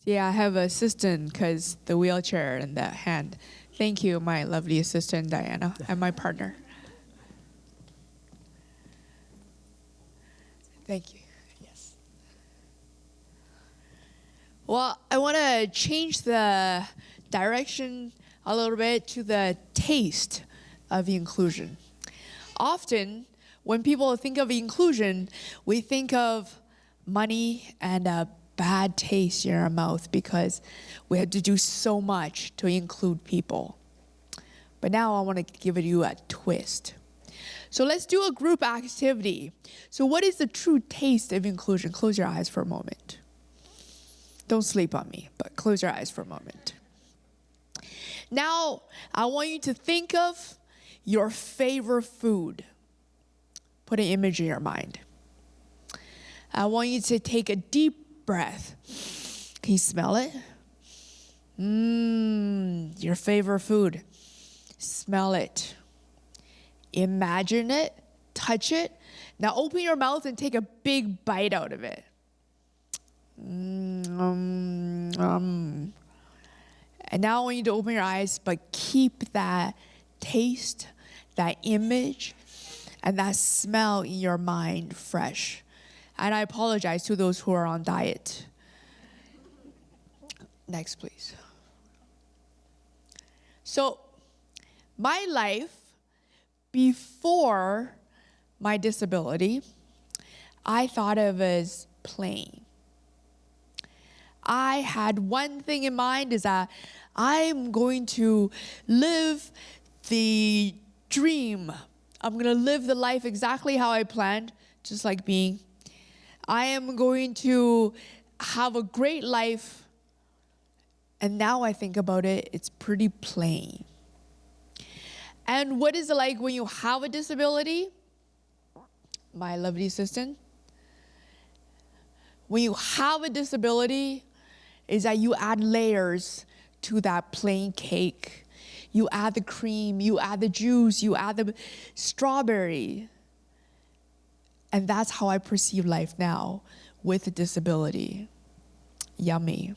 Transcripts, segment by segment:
Yeah, I have an assistant because the wheelchair and the hand. Thank you, my lovely assistant, Diana, and my partner. Thank you. Yes. Well, I want to change the direction a little bit to the taste of inclusion. Often, when people think of inclusion, we think of money and a bad taste in our mouth because we had to do so much to include people. But now I want to give you a twist. So let's do a group activity. So what is the true taste of inclusion? Close your eyes for a moment. Don't sleep on me, but close your eyes for a moment. Now, I want you to think of your favorite food. Put an image in your mind. I want you to take a deep breath. Can you smell it? Your favorite food. Smell it. Imagine it. Touch it. Now open your mouth and take a big bite out of it. And now I want you to open your eyes, but keep that taste, that image, and that smell in your mind fresh. And I apologize to those who are on diet. Next, please. So, my life before my disability, I thought of as plain. I had one thing in mind is that I'm going to live the dream. I'm going to live the life exactly how I planned, just like being. I am going to have a great life. And now I think about it, it's pretty plain. And what is it like when you have a disability? My lovely assistant. When you have a disability, is that you add layers to that plain cake. You add the cream, you add the juice, you add the strawberry. And that's how I perceive life now with a disability. Yummy.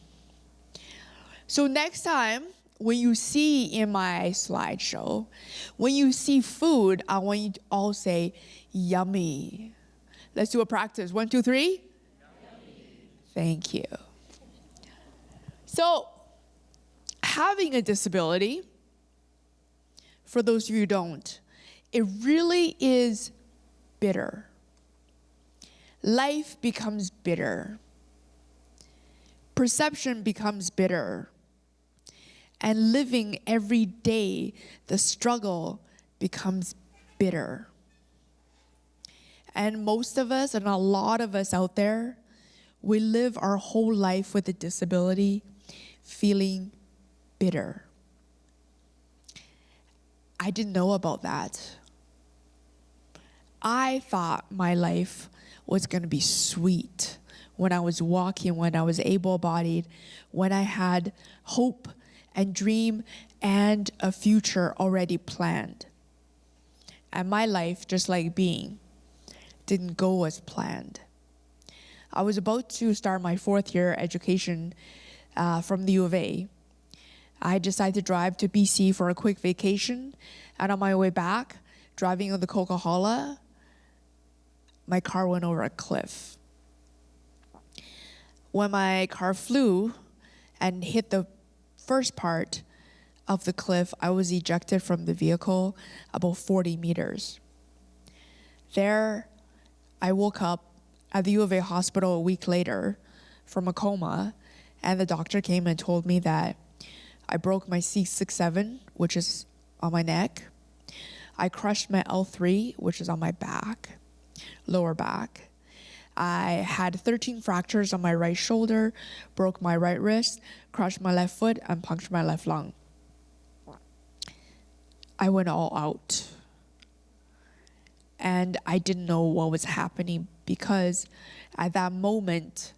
So next time, when you see in my slideshow, when you see food, I want you to all say, yummy. Let's do a practice. 1, 2, 3. Yummy. Thank you. So, having a disability, for those of you who don't, it really is bitter. Life becomes bitter. Perception becomes bitter. And living every day, the struggle becomes bitter. And most of us, and a lot of us out there, we live our whole life with a disability feeling bitter. I didn't know about that. I thought my life was going to be sweet when I was walking, when I was able-bodied, when I had hope and dream and a future already planned. And my life, just like being, didn't go as planned. I was about to start my 4th year education from the U of A. I decided to drive to BC for a quick vacation, and on my way back, driving on the Coca-Cola, my car went over a cliff. When my car flew and hit the first part of the cliff, I was ejected from the vehicle about 40 meters. There, I woke up at the U of A hospital a week later from a coma, and the doctor came and told me that I broke my C6-7, which is on my neck. I crushed my L3, which is on my back, lower back. I had 13 fractures on my right shoulder, broke my right wrist, crushed my left foot, and punctured my left lung. I went all out. And I didn't know what was happening because at that moment,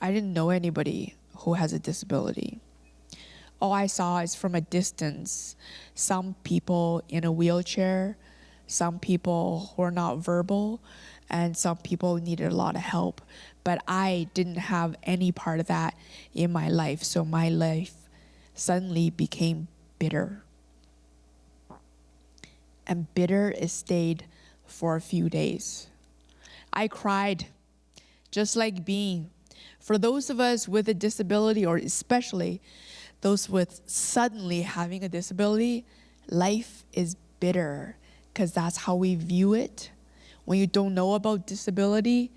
I didn't know anybody who has a disability. All I saw is from a distance, some people in a wheelchair, some people who are not verbal, and some people needed a lot of help. But I didn't have any part of that in my life, so my life suddenly became bitter. And bitter, it stayed for a few days. I cried, just like being. For those of us with a disability, or especially those with suddenly having a disability, life is bitter because that's how we view it. When you don't know about disability,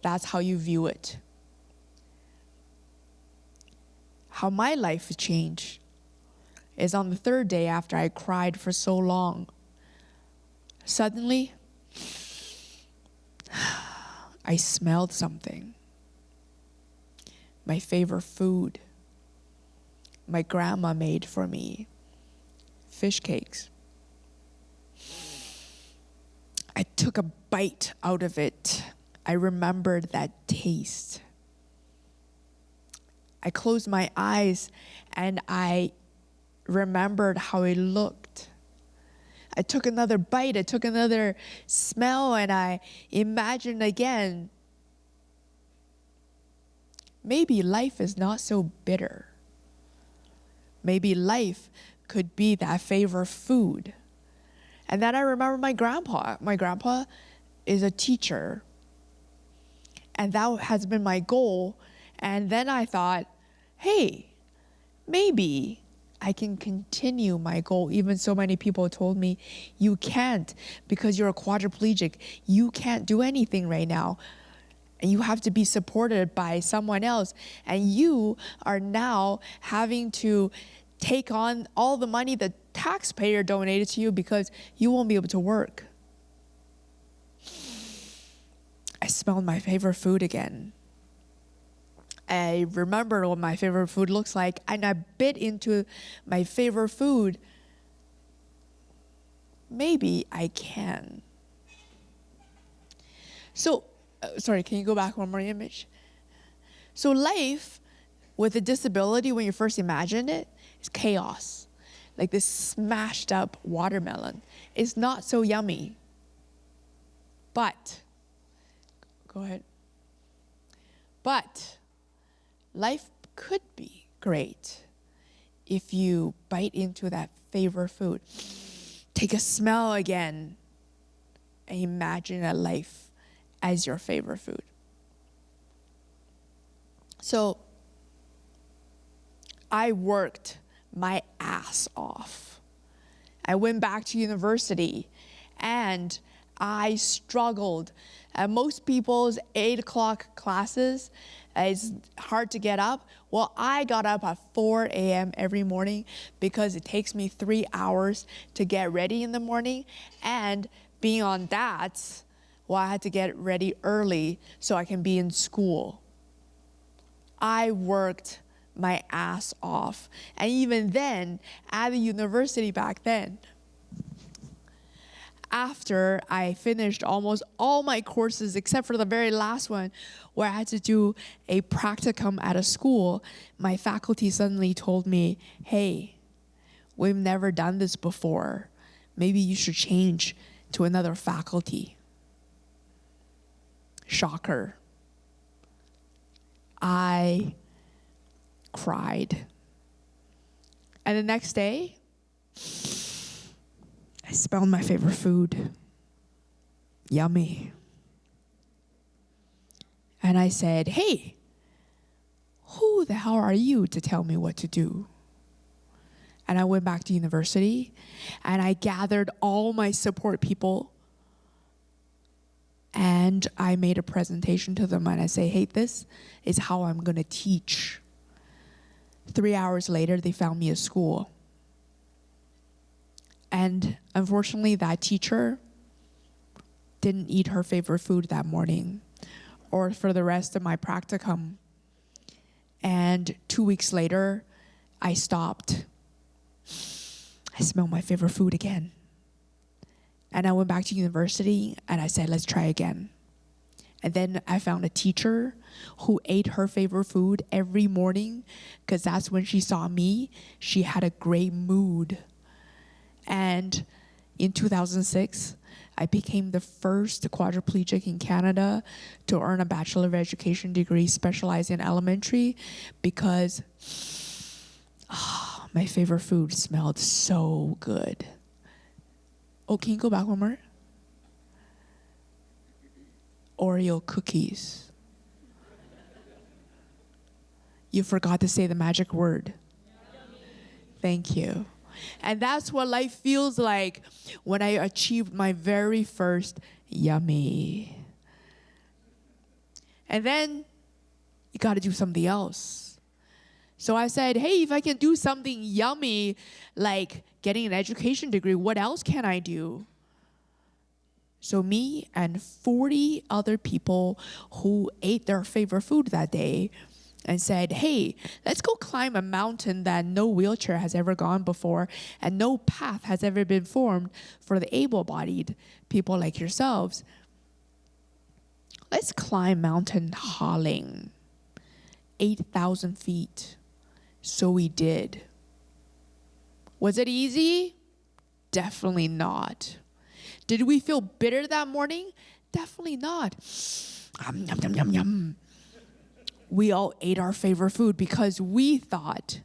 that's how you view it. How my life changed is on the third day after I cried for so long. Suddenly, I smelled something. My favorite food. My grandma made for me. Fish cakes. I took a bite out of it. I remembered that taste. I closed my eyes and I remembered how it looked. I took another bite, I took another smell, and I imagined again, maybe life is not so bitter. Maybe life could be that favorite food. And then I remember my grandpa. My grandpa is a teacher. And that has been my goal. And then I thought, hey, maybe I can continue my goal. Even so many people told me, you can't because you're a quadriplegic. You can't do anything right now. And you have to be supported by someone else. And you are now having to take on all the money the taxpayer donated to you because you won't be able to work. I smelled my favorite food again. I remember what my favorite food looks like, and I bit into my favorite food. Maybe I can. So, sorry, can you go back one more image? So life with a disability, when you first imagine it, is chaos. Like this smashed up watermelon. It's not so yummy. But, go ahead. But life could be great if you bite into that favorite food. Take a smell again and imagine a life as your favorite food. So I worked my ass off. I went back to university and I struggled. Most people's 8 o'clock classes, it's hard to get up. Well, I got up at 4 a.m. every morning because it takes me 3 hours to get ready in the morning. And being on that, well, I had to get ready early so I can be in school. I worked my ass off. And even then, at the university back then, after I finished almost all my courses, except for the very last one, where I had to do a practicum at a school, my faculty suddenly told me, hey, we've never done this before. Maybe you should change to another faculty. Shocker. I cried. And the next day, I smelled my favorite food. Yummy. And I said, hey, who the hell are you to tell me what to do? And I went back to university and I gathered all my support people and I made a presentation to them and I say, hey, this is how I'm going to teach. 3 hours later, they found me a school. And unfortunately, that teacher didn't eat her favorite food that morning or for the rest of my practicum. And 2 weeks later, I stopped. I smelled my favorite food again. And I went back to university and I said, let's try again. And then I found a teacher who ate her favorite food every morning because that's when she saw me. She had a great mood. And in 2006, I became the first quadriplegic in Canada to earn a Bachelor of Education degree specialized in elementary because my favorite food smelled so good. Oh, can you go back one more? Oreo cookies. You forgot to say the magic word. Thank you. And that's what life feels like when I achieved my very first yummy. And then you got to do something else. So I said, hey, if I can do something yummy, like getting an education degree, what else can I do? So me and 40 other people who ate their favorite food that day and said, hey, let's go climb a mountain that no wheelchair has ever gone before and no path has ever been formed for the able-bodied people like yourselves. Let's climb Mountain Haling, 8,000 feet. So we did. Was it easy? Definitely not. Did we feel bitter that morning? Definitely not. Yum, yum, yum, yum. We all ate our favorite food because we thought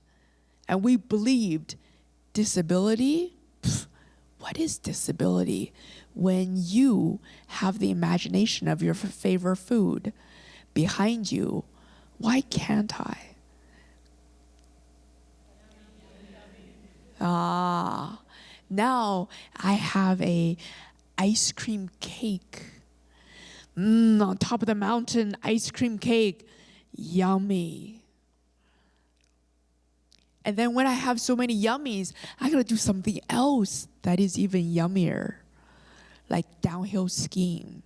and we believed disability. What is disability? When you have the imagination of your favorite food behind you, why can't I? Now I have a ice cream cake. On top of the mountain, ice cream cake. Yummy. And then when I have so many yummies, I gotta do something else that is even yummier, like downhill skiing.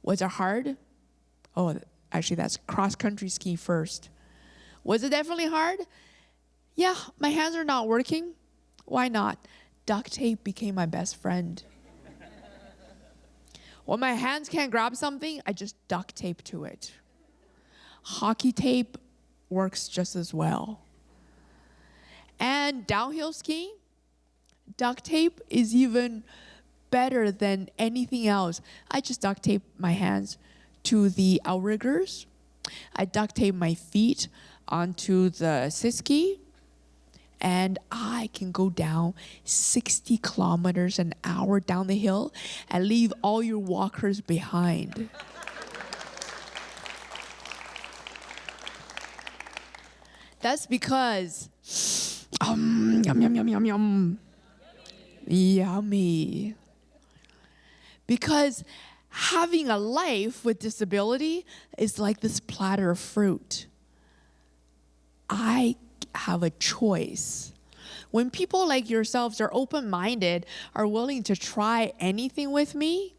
Was it hard? Oh, actually that's cross-country ski first. Was it definitely hard? Yeah, my hands are not working. Why not? Duct tape became my best friend. When my hands can't grab something, I just duct tape to it. Hockey tape works just as well. And downhill skiing, duct tape is even better than anything else. I just duct tape my hands to the outriggers. I duct tape my feet onto the ski, and I can go down 60 kilometers an hour down the hill and leave all your walkers behind. That's because, yum, yum, yum, yum, yum. Yummy. Because having a life with disability is like this platter of fruit. I have a choice. When people like yourselves are open-minded, are willing to try anything with me,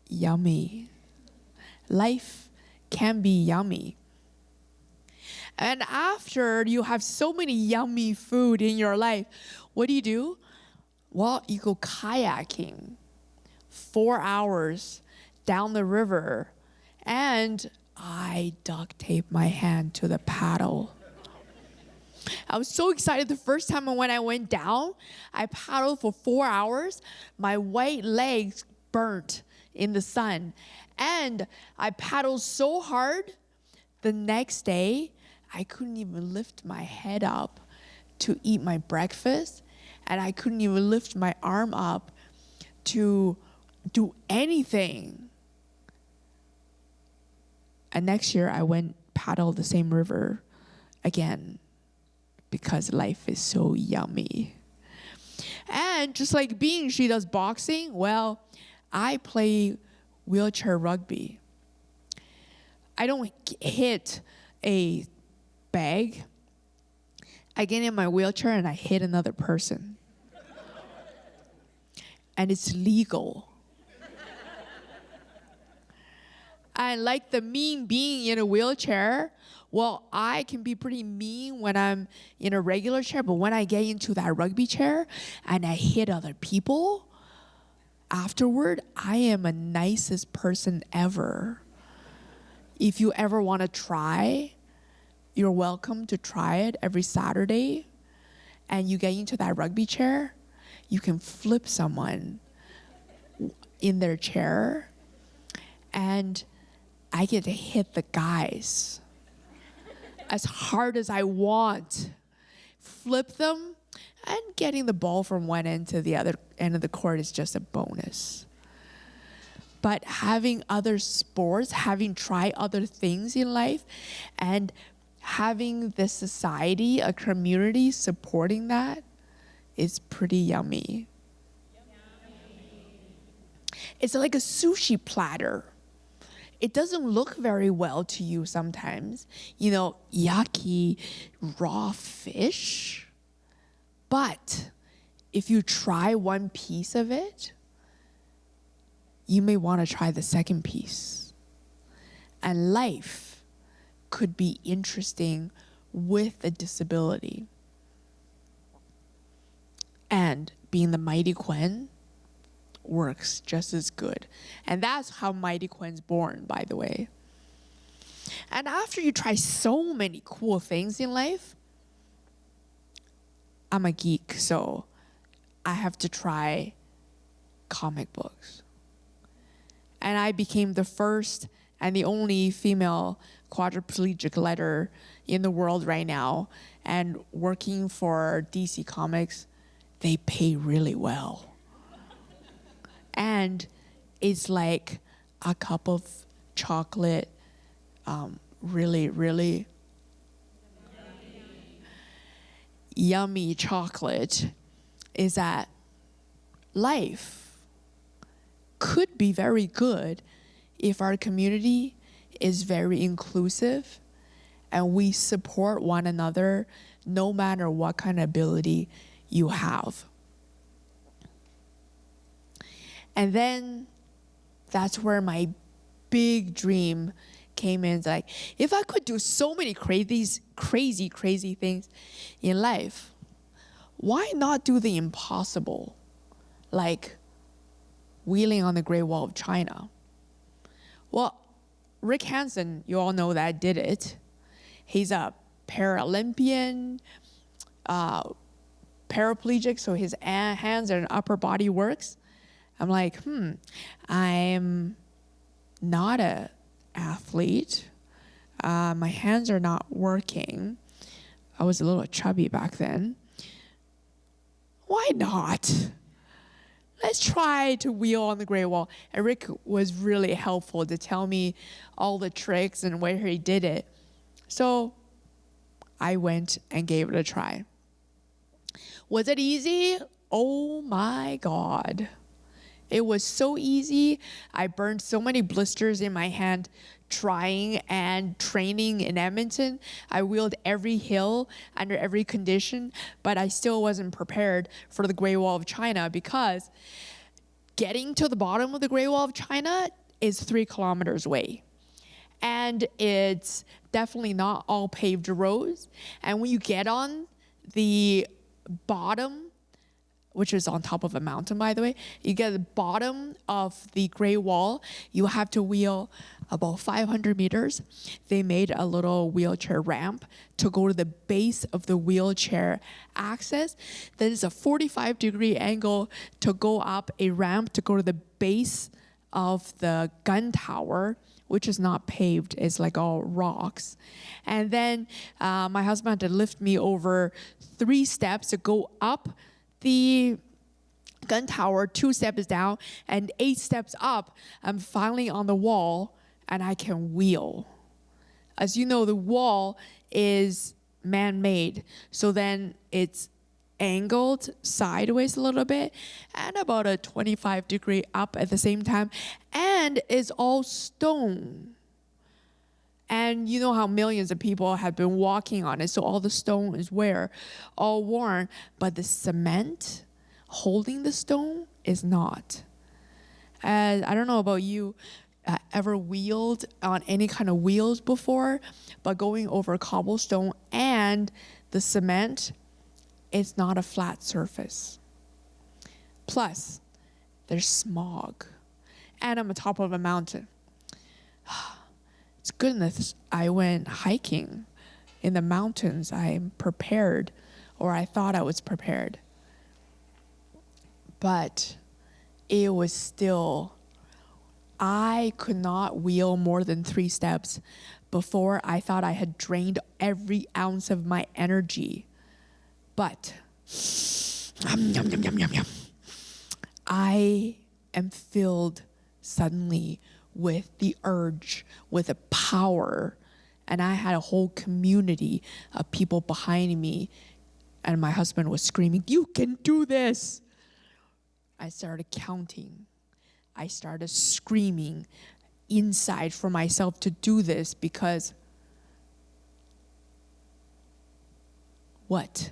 yummy. Life can be yummy. And after you have so many yummy food in your life, what do? Well, you go kayaking 4 hours down the river, and I duct tape my hand to the paddle. I was so excited the first time when I went down. I paddled for 4 hours. My white legs burnt in the sun. And I paddled so hard, the next day, I couldn't even lift my head up to eat my breakfast. And I couldn't even lift my arm up to do anything. And next year, I went paddle the same river again because life is so yummy. And just like Being, she does boxing. Well, I play wheelchair rugby. I don't hit a bag. I get in my wheelchair and I hit another person. And it's legal. And like the mean being in a wheelchair, well, I can be pretty mean when I'm in a regular chair, but when I get into that rugby chair and I hit other people, afterward, I am the nicest person ever. If you ever want to try, you're welcome to try it every Saturday. And you get into that rugby chair, you can flip someone in their chair, and I get to hit the guys as hard as I want, flip them, and getting the ball from one end to the other end of the court is just a bonus. But having other sports, having tried other things in life, and having the society, a community supporting that is pretty yummy. It's like a sushi platter. It doesn't look very well to you sometimes. Yucky, raw fish. But if you try one piece of it, you may want to try the second piece. And life could be interesting with a disability. And being the Mighty Kuen works just as good. And that's how Mighty Kuen's born, by the way. And after you try so many cool things in life, I'm a geek, so I have to try comic books. And I became the first and the only female quadriplegic letter in the world right now. And working for DC Comics, they pay really well. And it's like a cup of chocolate, really, really yummy chocolate, is that life could be very good if our community is very inclusive and we support one another no matter what kind of ability you have. And then that's where my big dream came in. It's like, if I could do so many crazy things in life, why not do the impossible? Like wheeling on the Great Wall of China. Well, Rick Hansen, you all know that, did it. He's a Paralympian, paraplegic, so his hands and upper body works. I'm like, I'm not an athlete. My hands are not working. I was a little chubby back then. Why not? Let's try to wheel on the Great Wall. And Rick was really helpful to tell me all the tricks and where he did it. So I went and gave it a try. Was it easy? Oh my God. It was so easy. I burned so many blisters in my hand trying and training in Edmonton. I wheeled every hill under every condition, but I still wasn't prepared for the Great Wall of China, because getting to the bottom of the Great Wall of China is 3 kilometers away. And it's definitely not all paved roads. And when you get on the bottom, which is on top of a mountain, by the way, you get the bottom of the Great Wall, you have to wheel about 500 meters. They made a little wheelchair ramp to go to the base of the wheelchair access. Then it's a 45-degree angle to go up a ramp to go to the base of the gun tower, which is not paved, it's like all rocks. And then my husband had to lift me over 3 steps to go up the gun tower, 2 steps down, and 8 steps up. I'm finally on the wall, and I can wheel. As you know, the wall is man-made, so then it's angled sideways a little bit and about a 25-degree up at the same time, and it's all stone. And you know how millions of people have been walking on it, so all the stone is all worn, but the cement holding the stone is not. And I don't know about you, ever wheeled on any kind of wheels before, but going over cobblestone and the cement, it's not a flat surface. Plus, there's smog, and I'm on top of a mountain. It's goodness I went hiking in the mountains. I'm prepared, or I thought I was prepared. But it was still, I could not wheel more than 3 steps before I thought I had drained every ounce of my energy. But I am filled suddenly with the urge, with the power. And I had a whole community of people behind me. And my husband was screaming, "You can do this." I started counting. I started screaming inside for myself to do this because what?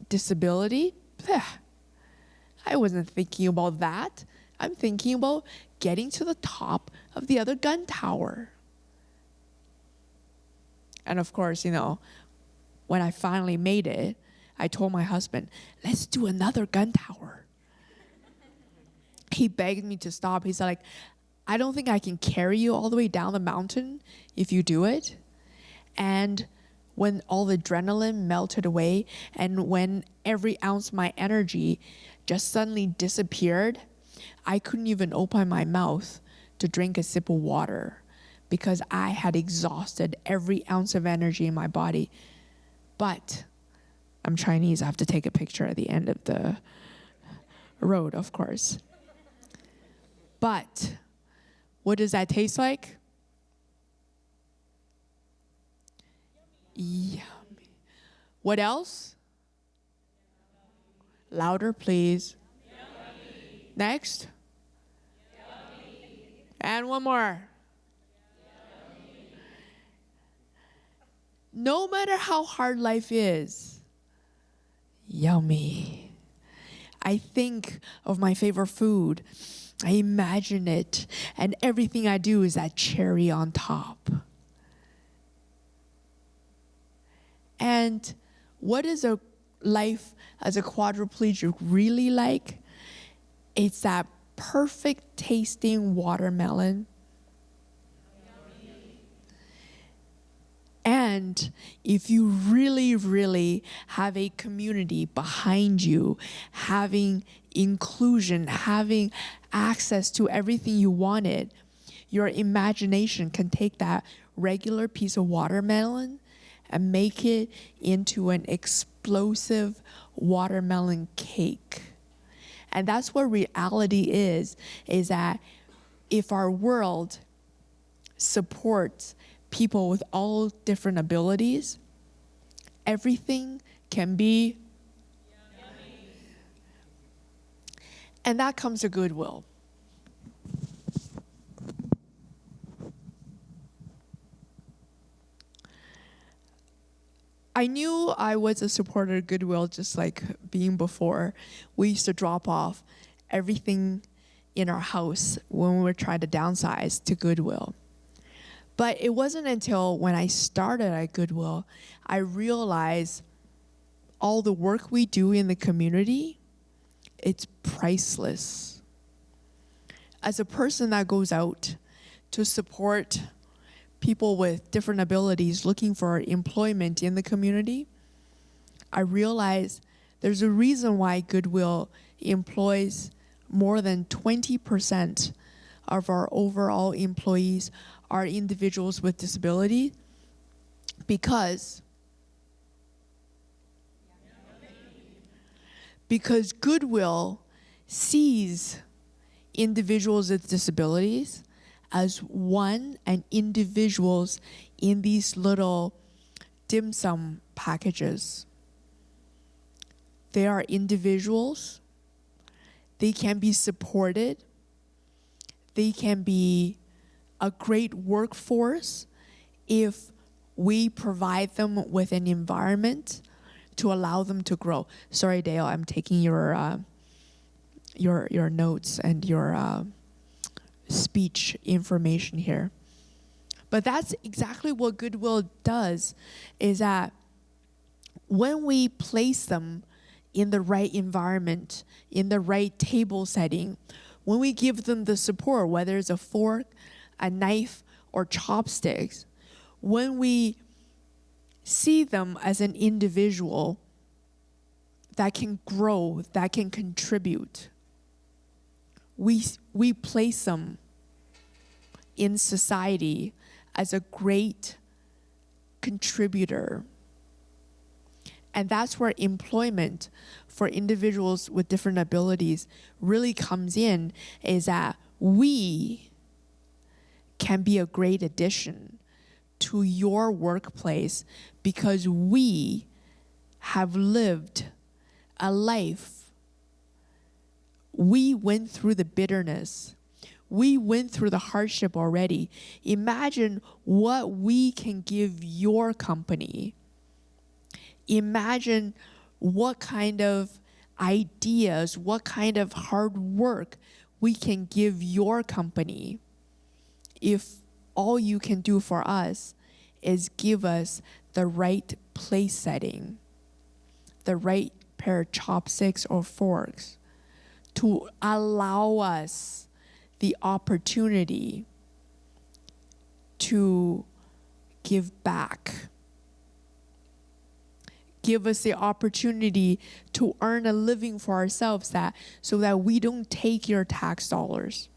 Disability? I wasn't thinking about that. I'm thinking about getting to the top of the other gun tower. And of course, when I finally made it, I told my husband, "Let's do another gun tower." He begged me to stop. He's like, "I don't think I can carry you all the way down the mountain if you do it." And when all the adrenaline melted away and when every ounce of my energy just suddenly disappeared, I couldn't even open my mouth to drink a sip of water because I had exhausted every ounce of energy in my body. But I'm Chinese. I have to take a picture at the end of the road, of course. But what does that taste like? Yummy. What else? Louder, please. Yummy. Next. Yummy. And one more. Yummy. No matter how hard life is, yummy. I think of my favorite food. I imagine it, and everything I do is that cherry on top. And what is a life as a quadriplegic really like? It's that perfect tasting watermelon. Yummy. And if you really, really have a community behind you, having inclusion, having access to everything you wanted, your imagination can take that regular piece of watermelon and make it into an explosive watermelon cake. And that's what reality is that if our world supports people with all different abilities, everything can be yummy. And that comes to Goodwill. I knew I was a supporter of Goodwill just like being before. We used to drop off everything in our house when we were trying to downsize to Goodwill. But it wasn't until when I started at Goodwill, I realized all the work we do in the community, it's priceless. As a person that goes out to support people with different abilities looking for employment in the community, I realize there's a reason why Goodwill employs more than 20% of our overall employees are individuals with disability, because Goodwill sees individuals with disabilities as one and individuals in these little dim sum packages. They are individuals. They can be supported. They can be a great workforce if we provide them with an environment to allow them to grow. Sorry, Dale, I'm taking your notes and your speech information here. But that's exactly what Goodwill does, is that when we place them in the right environment, in the right table setting, when we give them the support, whether it's a fork, a knife, or chopsticks, when we see them as an individual that can grow, that can contribute, we place them in society as a great contributor. And that's where employment for individuals with different abilities really comes in, is that we can be a great addition to your workplace because we have lived a life. We went through the bitterness. We went through the hardship already. Imagine what we can give your company. Imagine what kind of ideas, what kind of hard work we can give your company if all you can do for us is give us the right place setting, the right pair of chopsticks or forks to allow us the opportunity to give back. Give us the opportunity to earn a living for ourselves, so that we don't take your tax dollars.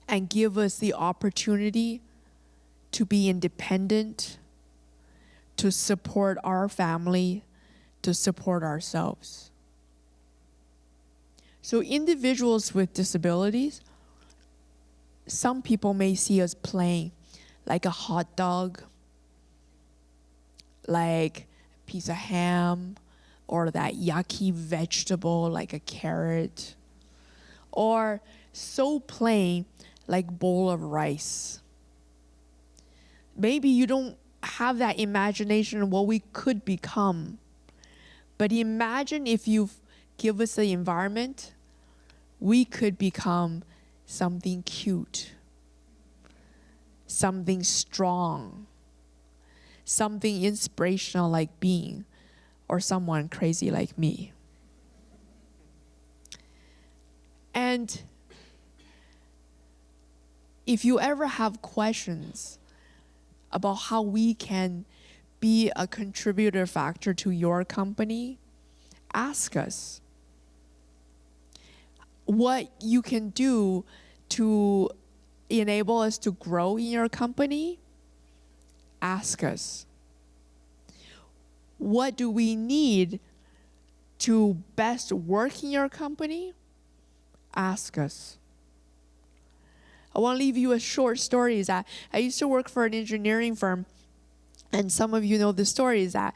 And give us the opportunity to be independent, to support our family, to support ourselves. So individuals with disabilities, some people may see us playing like a hot dog, like a piece of ham, or that yucky vegetable like a carrot, or so plain like bowl of rice. Maybe you don't have that imagination of what we could become. But imagine if you give us the environment, we could become something cute, something strong, something inspirational like being, or someone crazy like me. And if you ever have questions about how we can be a contributor factor to your company, ask us. What you can do to enable us to grow in your company, ask us. What do we need to best work in your company? Ask us. I want to leave you a short story. Is that I used to work for an engineering firm, and some of you know the story. Is that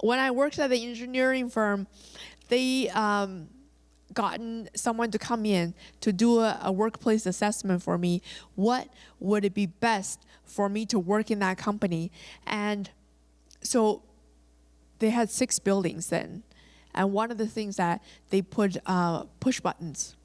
when I worked at the engineering firm, they gotten someone to come in to do a workplace assessment for me. What would it be best for me to work in that company? And so they had 6 buildings then, and one of the things that they put push buttons.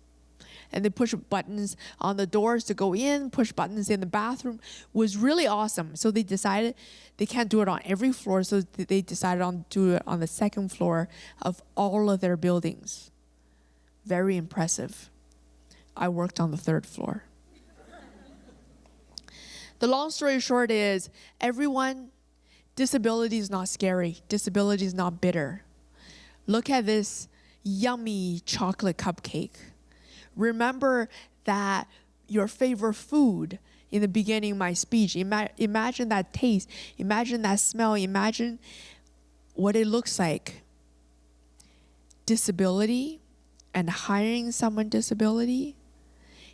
And they push buttons on the doors to go in, push buttons in the bathroom. Was really awesome. So they decided they can't do it on every floor, so they decided on do it on the 2nd floor of all of their buildings. Very impressive. I worked on the 3rd floor. The long story short is, everyone, disability is not scary. Disability is not bitter. Look at this yummy chocolate cupcake. Remember that your favorite food in the beginning of my speech. Imagine that taste. Imagine that smell. Imagine what it looks like. Disability and hiring someone with disability.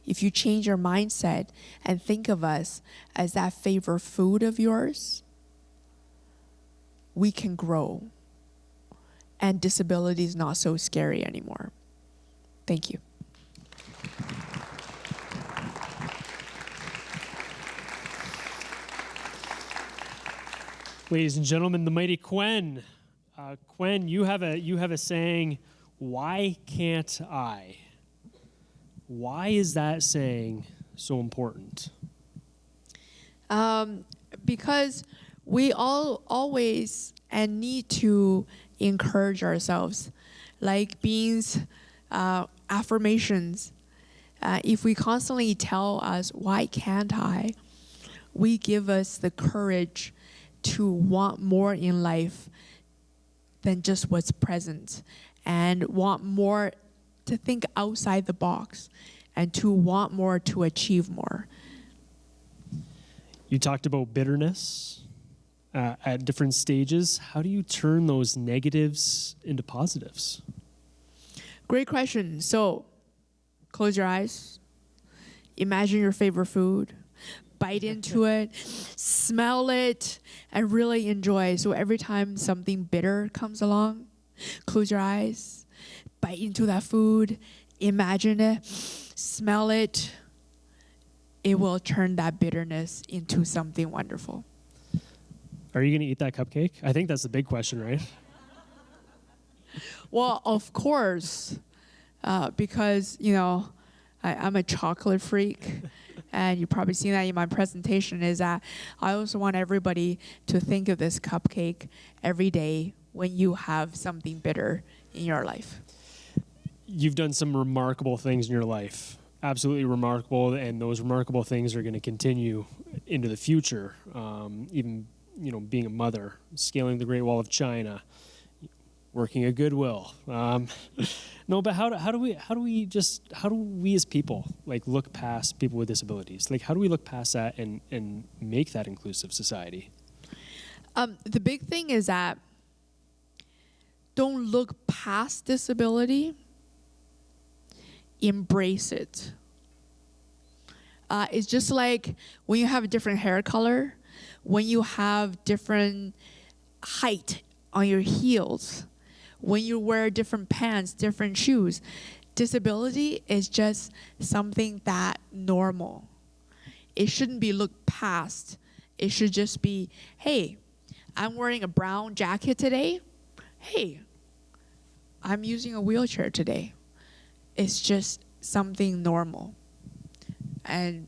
If you change your mindset and think of us as that favorite food of yours, we can grow. And disability is not so scary anymore. Thank you. Ladies and gentlemen, the mighty Kuen. Kuen, you have a saying, "Why can't I?" Why is that saying so important? Because we all always and need to encourage ourselves, like Bean's affirmations. If we constantly tell us, "Why can't I?" we give us the courage to want more in life than just what's present, and want more to think outside the box and to want more, to achieve more. You talked about bitterness at different stages. How do you turn those negatives into positives? Great question. So close your eyes. Imagine your favorite food. Bite into it. Smell it. And really enjoy. So every time something bitter comes along, close your eyes. Bite into that food. Imagine it. Smell it. It will turn that bitterness into something wonderful. Are you going to eat that cupcake? I think that's the big question, right? Well, of course, because, I'm a chocolate freak, and you've probably seen that in my presentation, is that I also want everybody to think of this cupcake every day when you have something bitter in your life. You've done some remarkable things in your life, absolutely remarkable, and those remarkable things are going to continue into the future, even being a mother, scaling the Great Wall of China, working at Goodwill. No, but how do we as people look past people with disabilities? How do we look past that and make that inclusive society? The big thing is that don't look past disability. Embrace it. It's just like when you have a different hair color, when you have different height on your heels, when you wear different pants, different shoes. Disability is just something that normal. It shouldn't be looked past. It should just be, hey, I'm wearing a brown jacket today. Hey, I'm using a wheelchair today. It's just something normal. And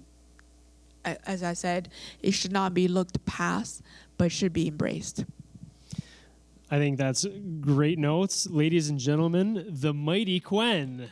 as I said, it should not be looked past, but should be embraced. I think that's great notes. Ladies and gentlemen, the mighty Kuen.